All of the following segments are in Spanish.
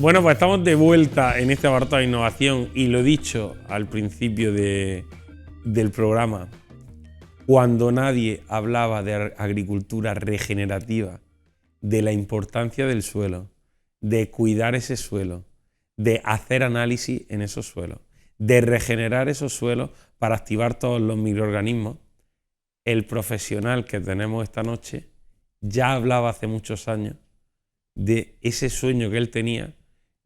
Bueno, pues estamos de vuelta en este apartado de innovación y lo dicho al principio del programa, cuando nadie hablaba de agricultura regenerativa, de la importancia del suelo, de cuidar ese suelo, de hacer análisis en esos suelos, de regenerar esos suelos para activar todos los microorganismos, el profesional que tenemos esta noche ya hablaba hace muchos años de ese sueño que él tenía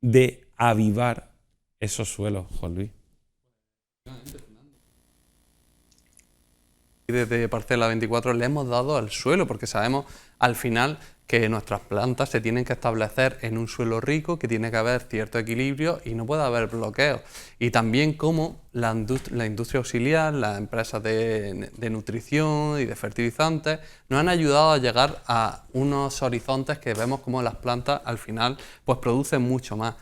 de avivar esos suelos, Juan Luis. Y desde Parcela 24 le hemos dado al suelo, porque sabemos al final que nuestras plantas se tienen que establecer en un suelo rico, que tiene que haber cierto equilibrio y no puede haber bloqueos. Y también cómo la industria auxiliar, las empresas de nutrición y de fertilizantes nos han ayudado a llegar a unos horizontes que vemos como las plantas al final pues producen mucho más.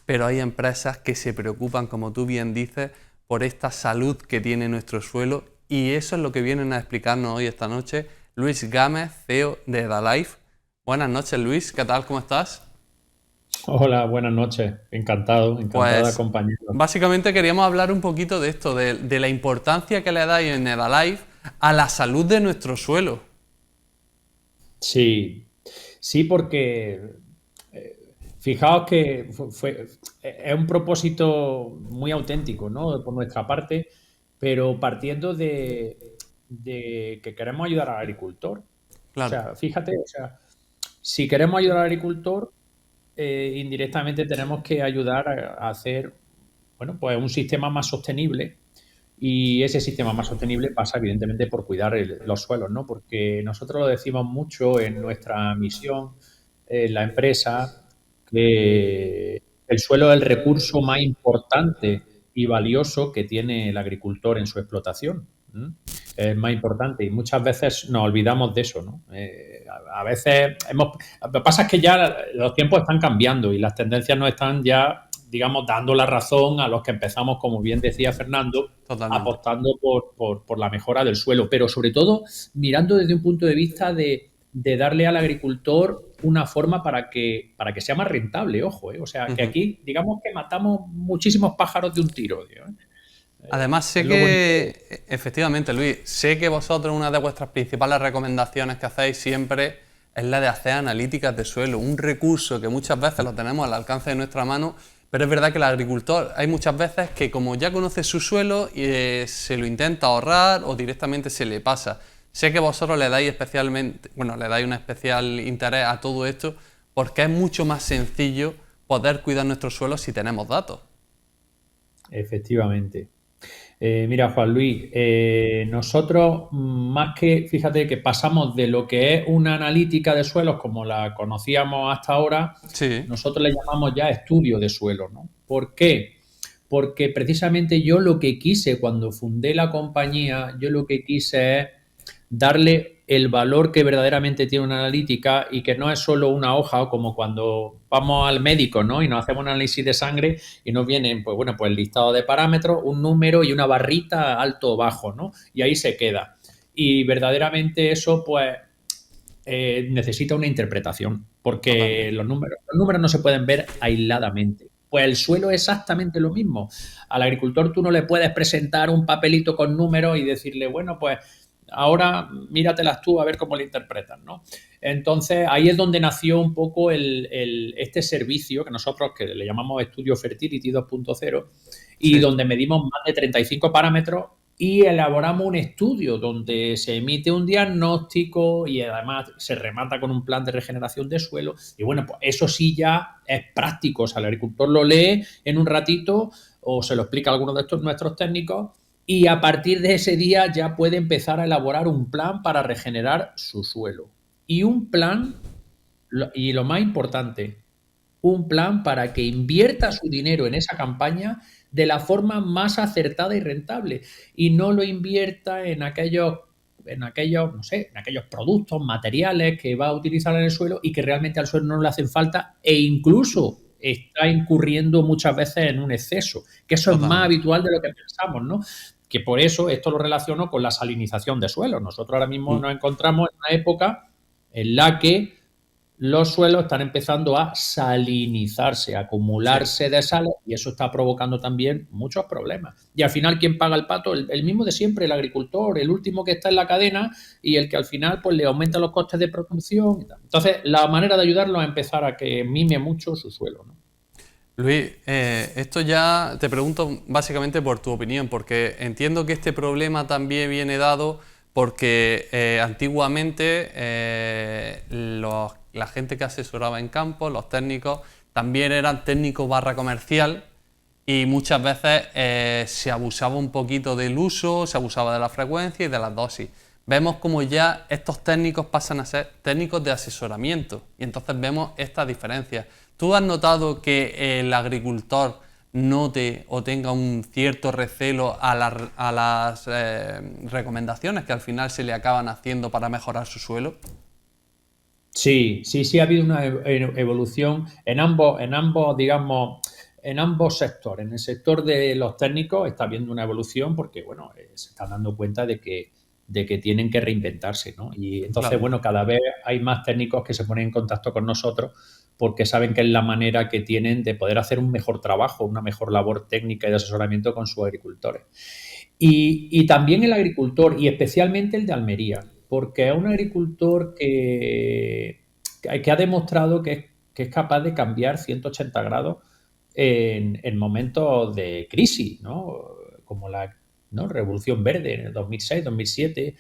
Pero hay empresas que se preocupan, como tú bien dices, por esta salud que tiene nuestro suelo, y eso es lo que vienen a explicarnos hoy esta noche Luis Gámez, CEO de Edalife. Buenas noches, Luis, ¿qué tal? ¿Cómo estás? Hola, buenas noches. Encantado de Pues acompañarlos. básicamente queríamos hablar un poquito de esto, de la importancia que le dais en Edalife a la salud de nuestro suelo. Sí, porque fijaos que es un propósito muy auténtico, ¿no? Por nuestra parte, pero partiendo de que queremos ayudar al agricultor. O Claro, sea, fíjate, si queremos ayudar al agricultor, indirectamente tenemos que ayudar a hacer, bueno, pues un sistema más sostenible. Y ese sistema más sostenible pasa, evidentemente, por cuidar los suelos, ¿no? Porque nosotros lo decimos mucho en nuestra misión, en la empresa, que el suelo es el recurso más importante y valioso que tiene el agricultor en su explotación. Es más importante y muchas veces nos olvidamos de eso, ¿no? A veces lo que pasa es que ya los tiempos están cambiando y las tendencias nos están ya, digamos, dando la razón a los que empezamos, como bien decía Fernando, totalmente. apostando por la mejora del suelo, pero sobre todo mirando desde un punto de vista de darle al agricultor una forma para que sea más rentable, ojo, ¿eh? O sea, que aquí, digamos que matamos muchísimos pájaros de un tiro, tío, ¿eh? Además, sé Es lo bonito. que, efectivamente, Luis, sé que vosotros una de vuestras principales recomendaciones que hacéis siempre es la de hacer analíticas de suelo, un recurso que muchas veces lo tenemos al alcance de nuestra mano, pero es verdad que el agricultor hay muchas veces que como ya conoce su suelo se lo intenta ahorrar o directamente se le pasa. Sé que vosotros le dais especialmente, bueno, le dais un especial interés a todo esto porque es mucho más sencillo poder cuidar nuestro suelo si tenemos datos. Efectivamente. Mira, Juan Luis, nosotros más que, fíjate que pasamos de lo que es una analítica de suelos como la conocíamos hasta ahora, Sí, nosotros le llamamos ya estudio de suelos, ¿no? ¿Por qué? Porque precisamente yo lo que quise cuando fundé la compañía, yo lo que quise es darle el valor que verdaderamente tiene una analítica y que no es solo una hoja, o como cuando vamos al médico, ¿no? Y nos hacemos un análisis de sangre y nos vienen, pues bueno, pues el listado de parámetros, un número y una barrita alto o bajo, ¿no? Y ahí se queda. Y verdaderamente eso, pues, necesita una interpretación, porque totalmente. los números no se pueden ver aisladamente. Pues el suelo es exactamente lo mismo. Al agricultor tú no le puedes presentar un papelito con números y decirle, bueno, pues ahora míratelas tú a ver cómo lo interpretas, ¿no? Entonces ahí es donde nació un poco este servicio que nosotros que le llamamos Estudio Fertility 2.0 y Sí. donde medimos más de 35 parámetros y elaboramos un estudio donde se emite un diagnóstico y además se remata con un plan de regeneración de suelo. Y bueno, pues eso sí ya es práctico. O sea, el agricultor lo lee en un ratito o se lo explica a alguno de estos nuestros técnicos y a partir de ese día ya puede empezar a elaborar un plan para regenerar su suelo. Y un plan, y lo más importante, un plan para que invierta su dinero en esa campaña de la forma más acertada y rentable y no lo invierta no sé, en aquellos productos, materiales que va a utilizar en el suelo y que realmente al suelo no le hacen falta e incluso está incurriendo muchas veces en un exceso, que eso es más Totalmente. habitual de lo que pensamos, ¿no? Que por eso esto lo relaciono con la salinización de suelos. Nosotros ahora mismo Mm. nos encontramos en una época en la que los suelos están empezando a salinizarse, a acumularse de sales, y eso está provocando también muchos problemas. Y al final, ¿quién paga el pato? El mismo de siempre, el agricultor, el último que está en la cadena y el que al final pues le aumenta los costes de producción y tal. Entonces, la manera de ayudarlo es empezar a que mime mucho su suelo, ¿no? Luis, esto ya te pregunto básicamente por tu opinión, porque entiendo que este problema también viene dado porque antiguamente la gente que asesoraba en campo, los técnicos, también eran técnicos barra comercial y muchas veces se abusaba un poquito del uso, se abusaba de la frecuencia y de las dosis. Vemos como ya estos técnicos pasan a ser técnicos de asesoramiento y entonces vemos estas diferencias. ¿Tú has notado que el agricultor note o tenga un cierto recelo a las recomendaciones que al final se le acaban haciendo para mejorar su suelo? Sí, ha habido una evolución en ambos, digamos, en ambos sectores. En el sector de los técnicos está habiendo una evolución porque, bueno, se están dando cuenta de que tienen que reinventarse, ¿no? Y entonces, Claro. bueno, cada vez hay más técnicos que se ponen en contacto con nosotros porque saben que es la manera que tienen de poder hacer un mejor trabajo, una mejor labor técnica y de asesoramiento con sus agricultores. Y también el agricultor, y especialmente el de Almería, porque es un agricultor que ha demostrado que es capaz de cambiar 180 grados en momentos de crisis, ¿no? Como la, ¿no?, Revolución Verde en el 2006, 2007,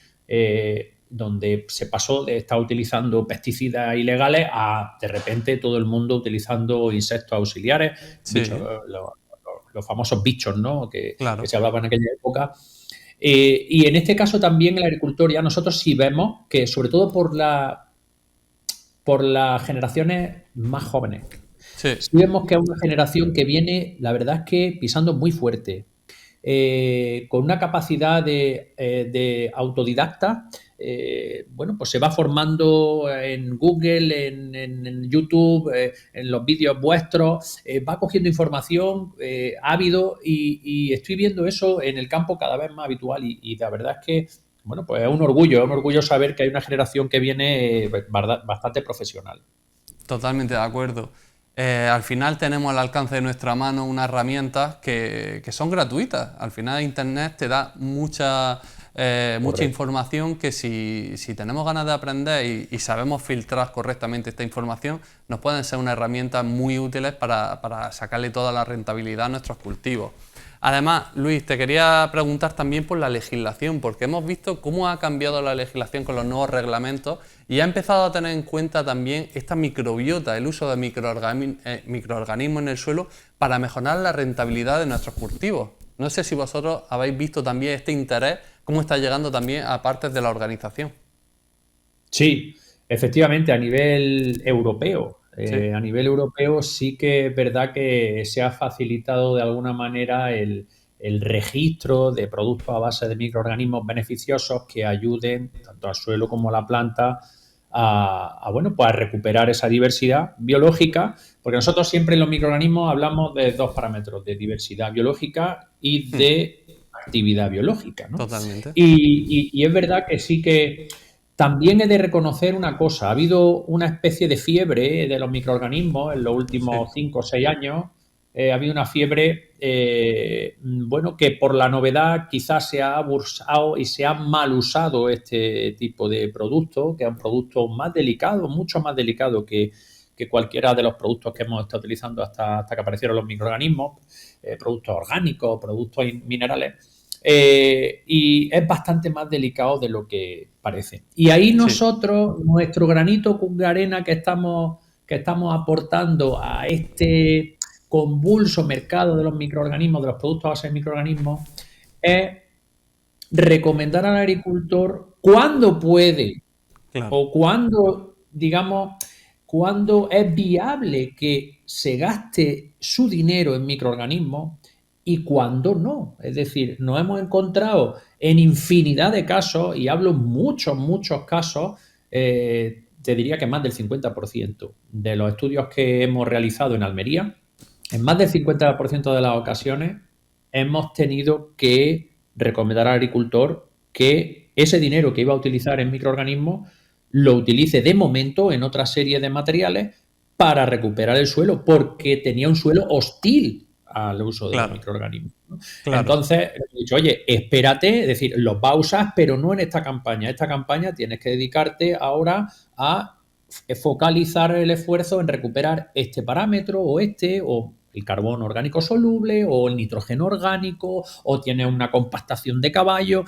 donde se pasó de estar utilizando pesticidas ilegales a, de repente, todo el mundo utilizando insectos auxiliares, Sí, bichos, los famosos bichos, ¿no?, que claro. se hablaban en aquella época. Y en este caso también el agricultor, ya nosotros sí vemos que, sobre todo por las generaciones más jóvenes, Sí, sí vemos que es una generación que viene, la verdad es que pisando muy fuerte, con una capacidad de autodidacta. Bueno, pues se va formando en Google, en YouTube, en los vídeos vuestros, va cogiendo información, ávido, y estoy viendo eso en el campo cada vez más habitual, y la verdad es que, bueno, pues es un orgullo saber que hay una generación que viene bastante profesional. totalmente de acuerdo. Al final tenemos al alcance de nuestra mano unas herramientas que son gratuitas. Al final Internet te da mucha información que si tenemos ganas de aprender y sabemos filtrar correctamente esta información, nos pueden ser unas herramientas muy útiles para sacarle toda la rentabilidad a nuestros cultivos. Además, Luis, te quería preguntar también por la legislación, porque hemos visto cómo ha cambiado la legislación con los nuevos reglamentos y ha empezado a tener en cuenta también esta microbiota, el uso de microorganismos en el suelo para mejorar la rentabilidad de nuestros cultivos. No sé si vosotros habéis visto también este interés, cómo está llegando también a partes de la organización. Sí, efectivamente, a nivel europeo. Sí, A nivel europeo sí que es verdad que se ha facilitado de alguna manera el registro de productos a base de microorganismos beneficiosos que ayuden tanto al suelo como a la planta bueno, pues a recuperar esa diversidad biológica, porque nosotros siempre en los microorganismos hablamos de dos parámetros, de diversidad biológica y de actividad biológica, ¿no? totalmente. Y es verdad que sí que también he de reconocer una cosa, ha habido una especie de fiebre de los microorganismos en los Sí, últimos 5 o 6 años. Ha habido una fiebre, bueno, que por la novedad quizás se ha abusado y se ha mal usado este tipo de producto, que es un producto más delicado, mucho más delicado que cualquiera de los productos que hemos estado utilizando hasta que aparecieron los microorganismos, productos orgánicos, productos minerales. Y es bastante más delicado de lo que parece. Y ahí sí, nosotros, nuestro granito de arena que estamos aportando a este convulso mercado de los microorganismos, de los productos a base de microorganismos, es recomendar al agricultor cuándo puede claro. o cuándo, digamos, cuándo es viable que se gaste su dinero en microorganismos y cuándo no. Es decir, nos hemos encontrado en infinidad de casos, y hablo muchos casos, te diría que más del 50% de los estudios que hemos realizado en Almería, en más del 50% de las ocasiones hemos tenido que recomendar al agricultor que ese dinero que iba a utilizar en microorganismos lo utilice de momento en otra serie de materiales para recuperar el suelo, porque tenía un suelo hostil al uso de los microorganismos, ¿no? Claro. Entonces, he dicho, oye, espérate, es decir, los vas a usar, pero no en esta campaña. Esta campaña tienes que dedicarte ahora a focalizar el esfuerzo en recuperar este parámetro o el carbono orgánico soluble o el nitrógeno orgánico, o tienes una compactación de caballo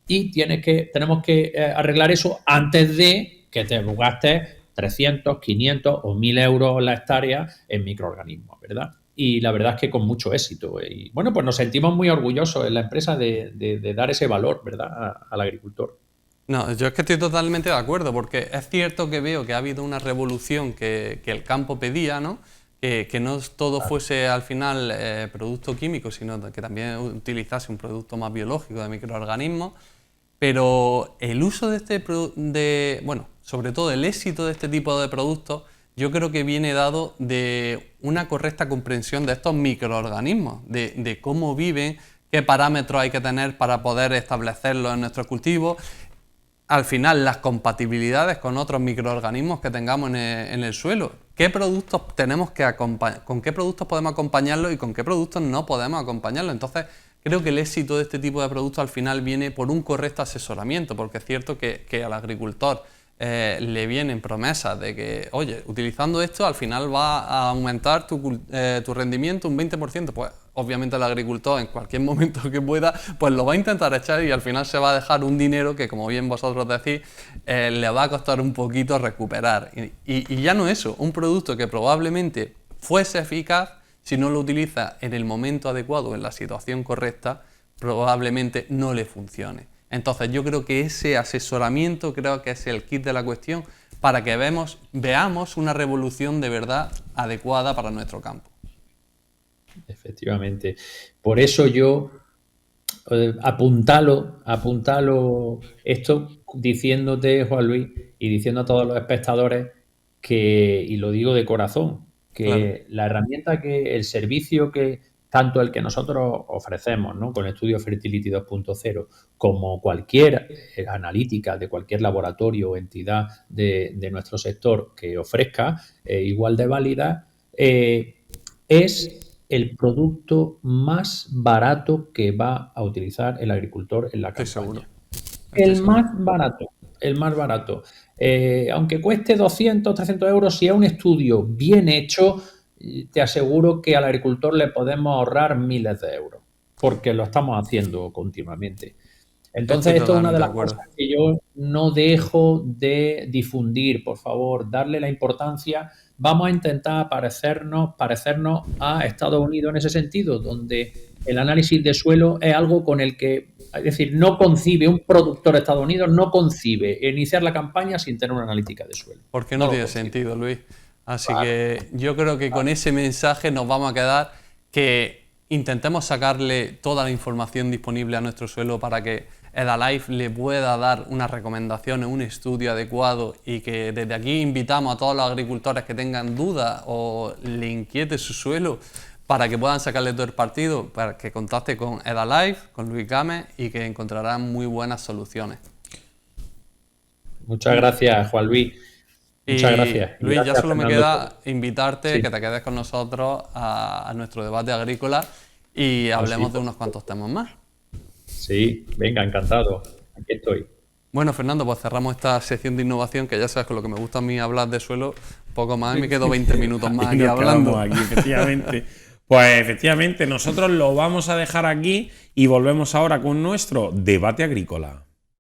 y tenemos que arreglar eso antes de que te gastes 300, 500 o 1.000 euros la hectárea en microorganismos, ¿verdad? Y la verdad es que con mucho éxito. Y bueno, pues nos sentimos muy orgullosos en la empresa de dar ese valor, ¿verdad?, al agricultor. No, yo es que estoy totalmente de acuerdo, porque es cierto que veo que ha habido una revolución que el campo pedía, ¿no? Que no todo fuese al final producto químico, sino que también utilizase un producto más biológico de microorganismos. Pero el uso sobre todo el éxito de este tipo de productos, yo creo que viene dado de una correcta comprensión de estos microorganismos, de cómo viven, qué parámetros hay que tener para poder establecerlos en nuestros cultivos. Al final, las compatibilidades con otros microorganismos que tengamos en el suelo. ¿Qué productos con qué productos podemos acompañarlos y con qué productos no podemos acompañarlos? Entonces, creo que el éxito de este tipo de productos al final viene por un correcto asesoramiento, porque es cierto que al agricultor le vienen promesas de que, oye, utilizando esto al final va a aumentar tu rendimiento un 20%, pues obviamente el agricultor en cualquier momento que pueda, pues lo va a intentar echar y al final se va a dejar un dinero que, como bien vosotros decís, le va a costar un poquito recuperar. Y ya no eso, un producto que probablemente fuese eficaz, si no lo utiliza en el momento adecuado, en la situación correcta, probablemente no le funcione. Entonces yo creo que ese asesoramiento creo que es el kit de la cuestión para que veamos una revolución de verdad adecuada para nuestro campo. Efectivamente. Por eso yo apuntalo esto diciéndote, Juan Luis, y diciendo a todos los espectadores y lo digo de corazón, que la herramienta, el servicio que tanto el que nosotros ofrecemos, ¿no?, con Estudio Fertility 2.0, como cualquier analítica de cualquier laboratorio o entidad de nuestro sector que ofrezca, igual de válida, es el producto más barato que va a utilizar el agricultor en la campaña. Estoy seguro. El más barato. Aunque cueste 200, 300 euros, si es un estudio bien hecho, te aseguro que al agricultor le podemos ahorrar miles de euros, porque lo estamos haciendo continuamente. Entonces, esto es una de las cosas que yo no dejo de difundir, por favor, darle la importancia. Vamos a intentar parecernos a Estados Unidos en ese sentido, donde el análisis de suelo es algo con el que, es decir, un productor de Estados Unidos no concibe iniciar la campaña sin tener una analítica de suelo. Porque no tiene sentido, Luis. Así que yo creo que con ese mensaje nos vamos a quedar, que intentemos sacarle toda la información disponible a nuestro suelo para que Edalife le pueda dar unas recomendaciones, un estudio adecuado, y que desde aquí invitamos a todos los agricultores que tengan dudas o le inquiete su suelo para que puedan sacarle todo el partido, para que contacte con Edalife, con Luis Gámez, y que encontrarán muy buenas soluciones. Muchas gracias, Juan Luis. Muchas gracias. Luis, gracias, ya solo Fernando, me queda invitarte, sí, que te quedes con nosotros a nuestro debate agrícola y hablemos de unos cuantos temas más. Sí, venga, encantado. Aquí estoy. Bueno, Fernando, pues cerramos esta sección de innovación, que ya sabes, con lo que me gusta a mí hablar de suelo, poco más, me quedo 20 minutos más aquí hablando. Aquí, efectivamente. Pues efectivamente, nosotros lo vamos a dejar aquí y volvemos ahora con nuestro debate agrícola.